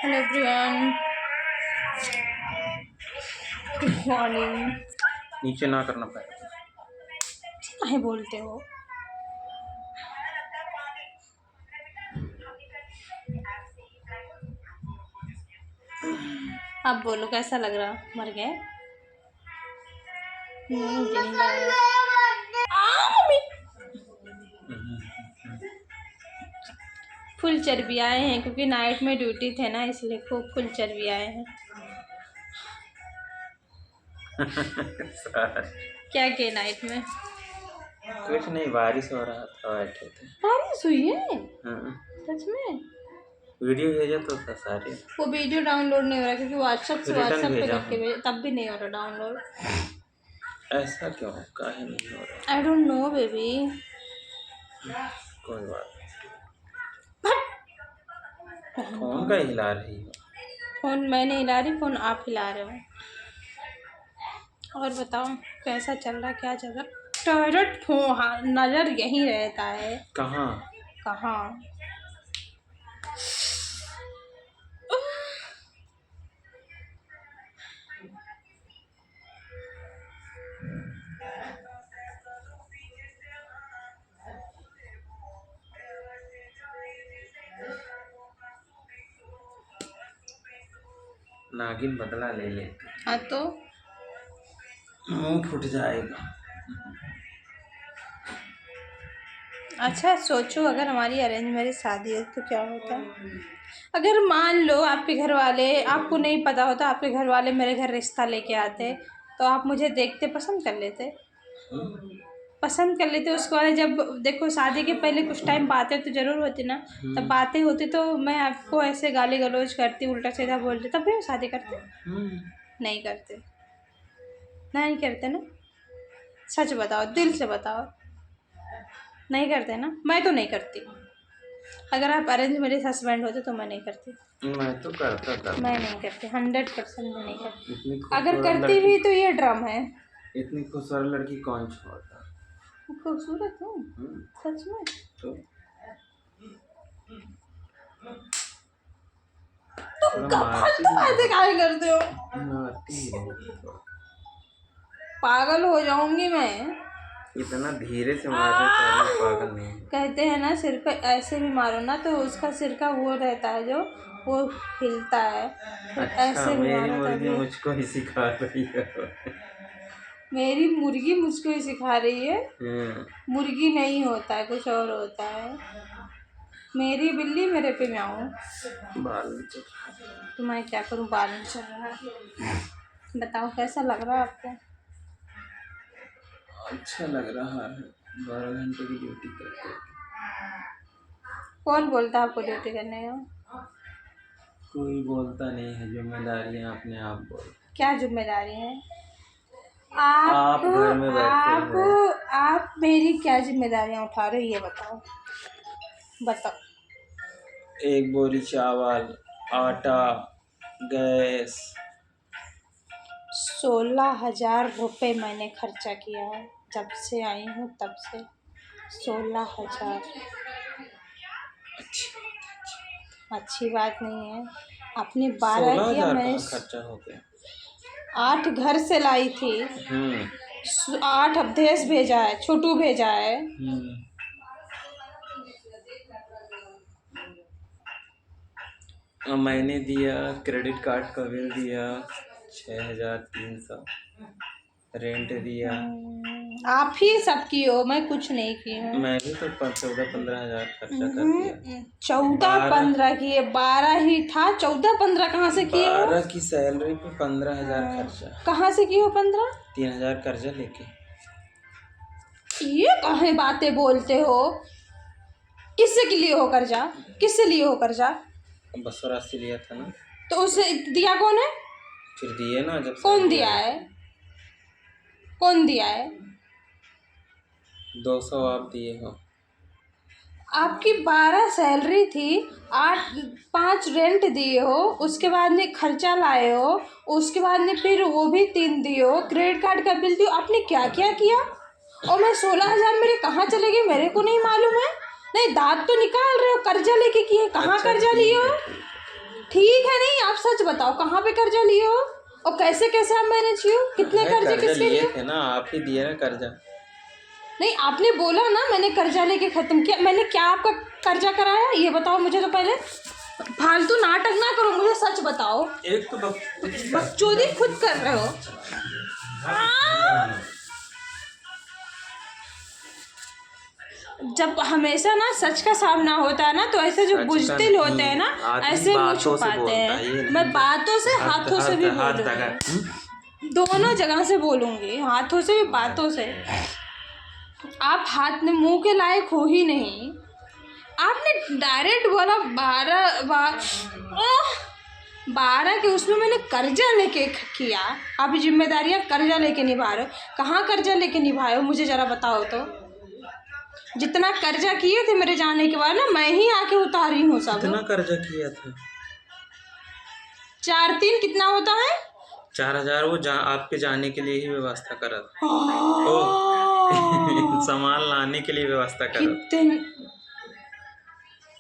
Hello everyone, good morning. नीचे ना करना पड़ेगा। काहे बोलते हो? अब बोलो, कैसा लग रहा? मर गए? मुझे नहीं लग रहा। फुल चर्बी आए हैं क्योंकि नाइट में ड्यूटी थे ना, इसलिए खूब फुल चर्बी आए हैं। क्या किए नाइट में? कुछ नहीं, बारिश हो रहा था, बैठे थे। बारिश हुई है? हाँ। सच में? वीडियो भेजा तो था सारे। वो वीडियो डाउनलोड नहीं हो रहा क्योंकि व्हाट्सएप पे भेजा करके भेजे, तब भी नहीं हो रहा डाउनलोड। ऐसा क्यों? काहे नहीं हो रहा? I don't know baby. कोई बात नहीं। फोन का हिला रही हो? फोन मैं नहीं हिला रही, फोन आप हिला रहे हो। और बताओ कैसा चल रहा, क्या चल रहा? टॉयलेट नजर यहीं रहता है। कहाँ? कहाँ? नागिन बदला ले ले। हाँ तो मुंह फूट जाएगा। अच्छा सोचो, अगर हमारी अरेंज मैरिज शादी है तो क्या होता? अगर मान लो आपके घर वाले, आपको नहीं पता होता, आपके घर वाले मेरे घर रिश्ता लेके आते तो आप मुझे देखते पसंद कर लेते? पसंद कर लेते। उसके बाद जब देखो शादी के पहले कुछ टाइम बातें तो जरूर होती ना, तब बातें होती तो मैं आपको ऐसे गाली गलौज करती, उल्टा सीधा बोलती, तब भी शादी करते? नहीं करते। नहीं करते ना? सच बताओ, दिल से बताओ, नहीं करते ना? मैं तो नहीं करती। अगर आप अरेंज मेरे हस्बैंड होते तो मैं नहीं करती। मैं तो करता था। मैं नहीं करती, 100% मैं नहीं करती। इतनी अगर खूबसूरत करती भी तो ये ड्रामा है। इतनी खूबसूरत लड़की कौन छोड़ता? खूबसूरत हूँ सच में। तो तुम फालतू बातें काहे करते हो? मारती है। पागल हो जाऊंगी मैं। इतना धीरे से मार रहे तो आदमी पागल नहीं। कहते हैं ना, सिर पे ऐसे भी मारो ना तो उसका सिर का वो रहता है जो वो हिलता है। अच्छा, ऐसे भी मेरी मारो मुर्गी तभी। मुझको ही सिखा रही है। मेरी मुर्गी मुझको ही सिखा रही है? मुर्गी नहीं होता है, कुछ और होता है। मेरी बिल्ली मेरे पे म्याऊं। बाल तो मैं क्या करूं, बाल नहीं चल रहा है। बताओ कैसा लग रहा है आपको? अच्छा लग रहा है। 12 घंटे की ड्यूटी करते हैं। कौन बोलता है आपको ड्यूटी करने का? कोई बोलता नहीं है, जिम्मेदारियां अपने आप बोल। क्या जिम्मेदारी है? आप घर में बैठे हो। आप मेरी क्या जिम्मेदारियां उठा रहे हो, ये बताओ। बताओ। 1 बोरी चावल, आटा, गैस। 16,000 रुपये मैंने खर्चा किया है जब से आई हूँ, तब से 16,000। अच्छी बात नहीं है। आपने 12 किया, मैंने खर्चा हो गया। 8 घर से लाई थी। 8 अवधेश भेजा है, छोटू भेजा है। मैंने दिया, क्रेडिट कार्ड का बिल दिया 6,300, रेंट दिया। आप ही सब की हो, मैं कुछ नहीं की हूँ। मैं भी तो 14-15 हजार खर्चा कर दिया। 14-15 की है, 12 ही था। 14-15 कहाँ से किए हो? 12 की सैलरी पे 15,000 खर्चा। कहाँ से किए हो 15? 3,000 कर्जा लेके। ये काहे बातें बोलते हो? किससे लिए हो कर्जा? किससे लिए हो कर्जा? बसोरा से लिया था ना। तो उसे दिया कौन है? फिर दिए ना जब। कौन दिया है? कौन दिया है? 200 आप दिए हो। आपकी 12 सैलरी थी, 5 रेंट दिए हो, उसके बाद में खर्चा लाए हो, उसके बाद में फिर वो भी 3 दिए हो, क्रेडिट कार्ड का बिल दिए हो। आपने क्या क्या किया? और मैं 16,000 मेरे कहाँ चले गए मेरे को नहीं मालूम है। नहीं, दांत तो निकाल रहे हो। कर्जा लेके किए? कहाँ कर्जा लिए हो? ठीक है, नहीं आप सच बताओ कहाँ पे कर्जा लिए हो और कैसे कैसे आप मैनेज किए हो? कितने कर्जे कर्जा किसके लिए लिए? थे ना, आप ही दिए ना कर्जा। नहीं आपने बोला ना मैंने कर्जा लेके खत्म किया, मैंने क्या आपका कर्जा कराया ये बताओ मुझे तो पहले। फालतू नाटक ना करो, मुझे सच बताओ। एक तो बकचोदी खुद कर रहे हो। जब हमेशा ना सच का सामना होता है ना तो ऐसे जो बुज़दिल होते हैं ना ऐसे मुँह छुपाते हैं। मैं बातों से हाथों से भी बोलूँगी, दोनों जगह से बोलूँगी, हाथों से भी बातों से। आप हाथ में मुंह के लायक हो ही नहीं। आपने डायरेक्ट बोला 12 के उसमें मैंने कर्जा लेके किया। आप जिम्मेदारियां कर्जा लेके निभा रहे हो, कहाँ कर्जा लेके निभाए हो मुझे ज़रा बताओ तो। जितना कर्जा किए थे मेरे जाने के बाद ना मैं ही आके उतारी हूँ सब। कितना कर्जा किया था? 4-3 कितना होता है? 4000 वो आपके जाने के लिए ही व्यवस्था करा था। सामान लाने के लिए व्यवस्था करा था। कितने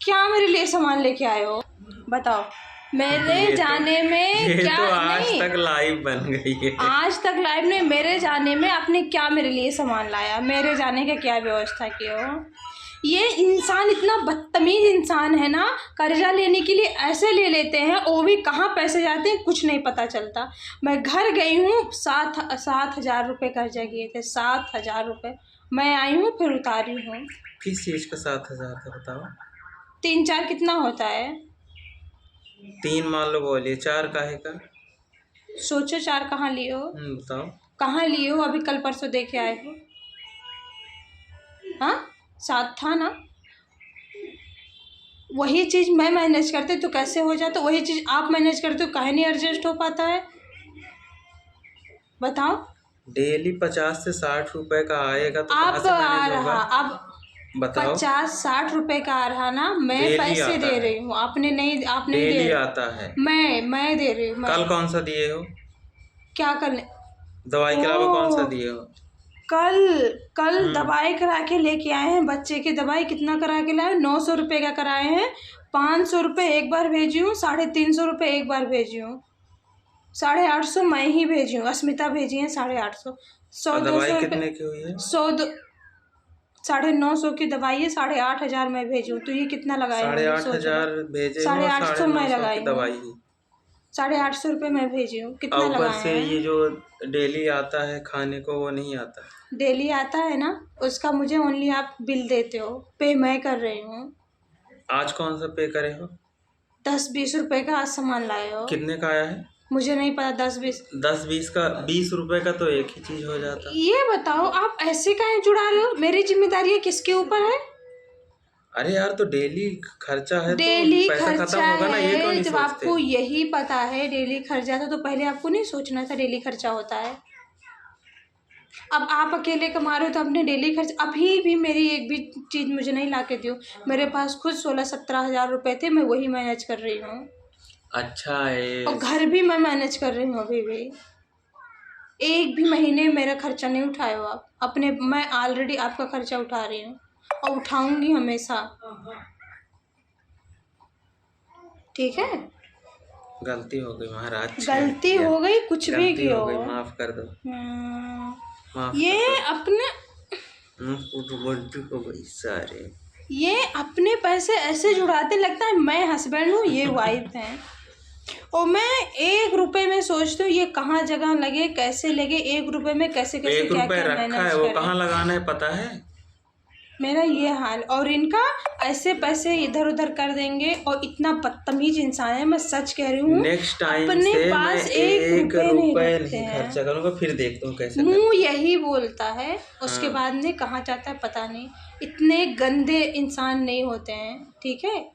क्या मेरे लिए सामान लेके आए हो बताओ? मेरे जाने में क्या तो आज नहीं, तक लाइव बन गई है। आज तक लाइव नहीं, मेरे जाने में आपने क्या मेरे लिए सामान लाया? मेरे जाने का क्या व्यवस्था की हो? ये इंसान इतना बदतमीज इंसान है ना, कर्जा लेने के लिए ऐसे ले लेते हैं, वो भी कहाँ पैसे जाते हैं कुछ नहीं पता चलता। मैं घर गई हूँ 7,000 रुपये कर्जा किए थे, 7,000 रुपये। मैं आई हूँ फिर उतारी हूँ। किस चीज़ का 7000 था बताओ? 3-4 कितना होता है? 3 मान लो बोलिए, 4 काहे का? सोचो 4 कहाँ लिए हो? बताओ कहाँ लिए हो? अभी कल परसों दे के आए हो। हाँ 7 था ना। वही चीज़ मैं मैनेज करते तो कैसे हो जाता, वही चीज़ आप मैनेज करते हो काहे नहीं एडजस्ट हो पाता है बताओ? डेली 50 से 60 रुपए का आएगा तो कहाँ आप से आ मैनेज होगा? रहा अब बताओ। 50-60 रुपए का आ रहा ना, मैं डेली पैसे आता दे है। रही हूँ, आपने नहीं, आप नहीं दे डेली रहे। आता है। मैं दे रही हूँ। कल कौन सा दिए हो? क्या करने? दवाई के अलावा कौन सा दिए हो? कल दवाई करा के लेके आए हैं, बच्चे की दवाई कितना करा के लाए? 900 रुपये का कराए हैं। 500 रुपये एक बार भेजी हूँ, 350 रुपये एक बार भेजी हूँ, 850 मैं ही भेजी हूँ, अस्मिता भेजी है 850। 100-200 कितने की हुई है? 950 की दवाई है, 8,500 मैं भेजी हूँ, तो ये कितना लगाए? 8,500 भेजे हो, 850 मैं लगाई हूँ, दवाई ही 850 रुपये मैं भेजी हूँ, कितना ऊपर लगाए से हैं? ये जो डेली आता है खाने को वो नहीं आता। डेली आता है ना, उसका मुझे ओनली आप बिल देते हो, पे मैं कर रही हूँ। आज कौन सा पे करे हो? 10-20 रुपए का आज सामान लाए हो। कितने का आया है? मुझे नहीं पता। 10-20 10-20 का, 20 रुपए का तो एक ही चीज हो जाता। ये बताओ आप ऐसे काहे जुड़ा रहे हो? मेरी जिम्मेदारी किसके ऊपर है? अरे यार तो डेली खर्चा है, डेली तो पैसा खत्म होगा ना, ये क्यों नहीं जब सोचते? आपको यही पता है डेली खर्चा था तो पहले आपको नहीं सोचना था डेली खर्चा होता है। अब आप अकेले कमा रहे हो तो अपने डेली खर्च, अभी भी मेरी एक भी चीज़ मुझे नहीं ला के दियो। मेरे पास खुद 16-17 हज़ार रुपये थे, मैं वही मैनेज कर रही हूँ। अच्छा है। और घर भी मैं मैनेज कर रही हूँ अभी भी। एक भी महीने मेरा खर्चा नहीं उठाए हो आप अपने। मैं ऑलरेडी आपका खर्चा उठा रही हूँ और उठाऊंगी हमेशा, ठीक है? गलती हो गई महाराज। गलती हो गई, कुछ भी गलती हो किया गई, हो। माफ कर दो। माफ ये कर दो। अपने गलती हो गई सारे। ये अपने पैसे ऐसे जुड़ाते, लगता है मैं हस्बैंड हूँ ये वाइफ है। और मैं 1 रुपए में सोचती हूँ ये कहाँ जगह लगे, कैसे लगे, 1 रुपए में कैसे कैसे 1 क्या रुपए क्या रखा मैनेज है, वो करें। कहाँ लगाना है पता है? मेरा ये हाल, और इनका ऐसे पैसे इधर उधर कर देंगे। और इतना बदतमीज इंसान है, मैं सच कह रही हूँ। नेक्स्ट टाइम अपने से पास मैं 1 रुपए नहीं रखते नहीं हैं। खर्चा करूंगा, फिर देखता हूँ कैसे मुंह यही बोलता है, उसके हाँ। बाद में कहाँ जाता है पता नहीं। इतने गंदे इंसान नहीं होते हैं, ठीक है?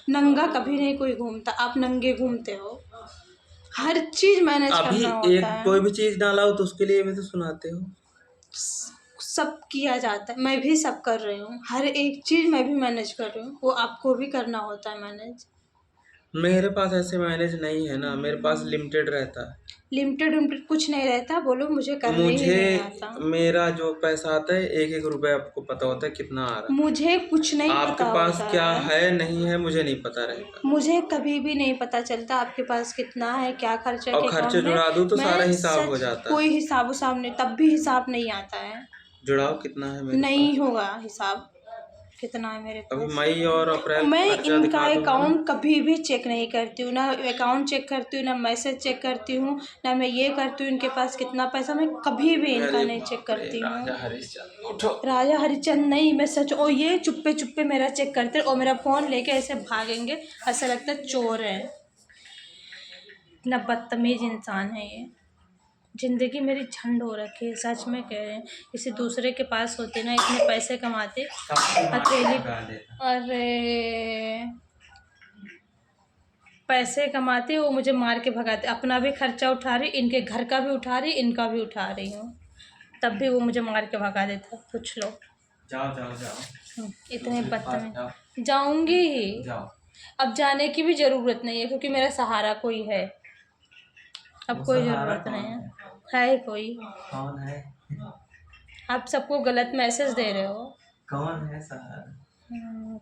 नंगा कभी नहीं कोई घूमता, आप नंगे घूमते हो। हर चीज मैनेज अभी करना एक होता है। कोई भी चीज डाला हो तो उसके लिए भी तो सुनाते हो। सब किया जाता है, मैं भी सब कर रही हूँ, हर एक चीज़ मैं भी मैनेज कर रही हूँ, वो आपको भी करना होता है मैनेज। मेरे पास ऐसे मैनेज नहीं है ना, मेरे पास लिमिटेड रहता है। लिमिटेड विमिटेड कुछ नहीं रहता, बोलो मुझे करने ही नहीं आता। मुझे मेरा जो पैसा आता है 1-1 रुपए आपको पता होता है कितना आ रहा मुझे कुछ है। नहीं आपके पता पास होता क्या है। है नहीं है मुझे नहीं पता रहेगा। मुझे कभी भी नहीं पता चलता आपके पास कितना है, क्या खर्चा और के खर्चे अकाउंट में। जुड़ा दूं तो सारा मैं हिसाब हो सच जाता है। कोई हिसाब उसाब नहीं, तब भी हिसाब नहीं आता है। जुड़ाव कितना है मेरे नहीं पास? होगा हिसाब कितना है मेरे अभी पास। मई और अप्रैल मैं खर्चा इनका दिखा दूंगा ना। अकाउंट कभी भी चेक नहीं करती हूँ, ना अकाउंट चेक करती हूँ, ना मैसेज चेक करती हूँ, ना मैं ये करती हूँ इनके पास कितना पैसा, मैं कभी भी इनका अरे नहीं चेक बाप रे, करती हूँ। राजा हरिश्चंद्र उठो। राजा हरिचंद नहीं, मैं सच, और ये चुप्पे चुप्पे मेरा चेक करते और मेरा फ़ोन लेके ऐसे भागेंगे, ऐसा लगता है चोर है। इतना बदतमीज इंसान है ये। जिंदगी मेरी झंड हो रखी है, सच में कह रहे हैं। किसी दूसरे के पास होते ना, इतने पैसे कमाते अकेली। अरे पैसे कमाते वो मुझे मार के भगाते, अपना भी खर्चा उठा रही, इनके घर का भी उठा रही, इनका भी उठा रही हूँ, तब भी वो मुझे मार के भगा देता। पूछ लो। जाओ जाओ जाओ, इतने दूसरे के पास बदतमीज। जाओ। जाऊंगी ही। जाओ। अब जाने की भी जरूरत नहीं है, क्योंकि मेरा सहारा कोई है। अब वो कोई सहारा जरूरत नहीं कौन है। है कोई। कौन है? आप सबको गलत मैसेज दे रहे हो। कौन है सहारा?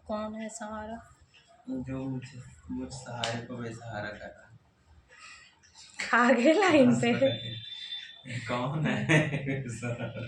कौन है सहारा? जो मुझ सहारे को बेसहारा कर रहा आगे है। लाइन बस पे। कौन है सहारा?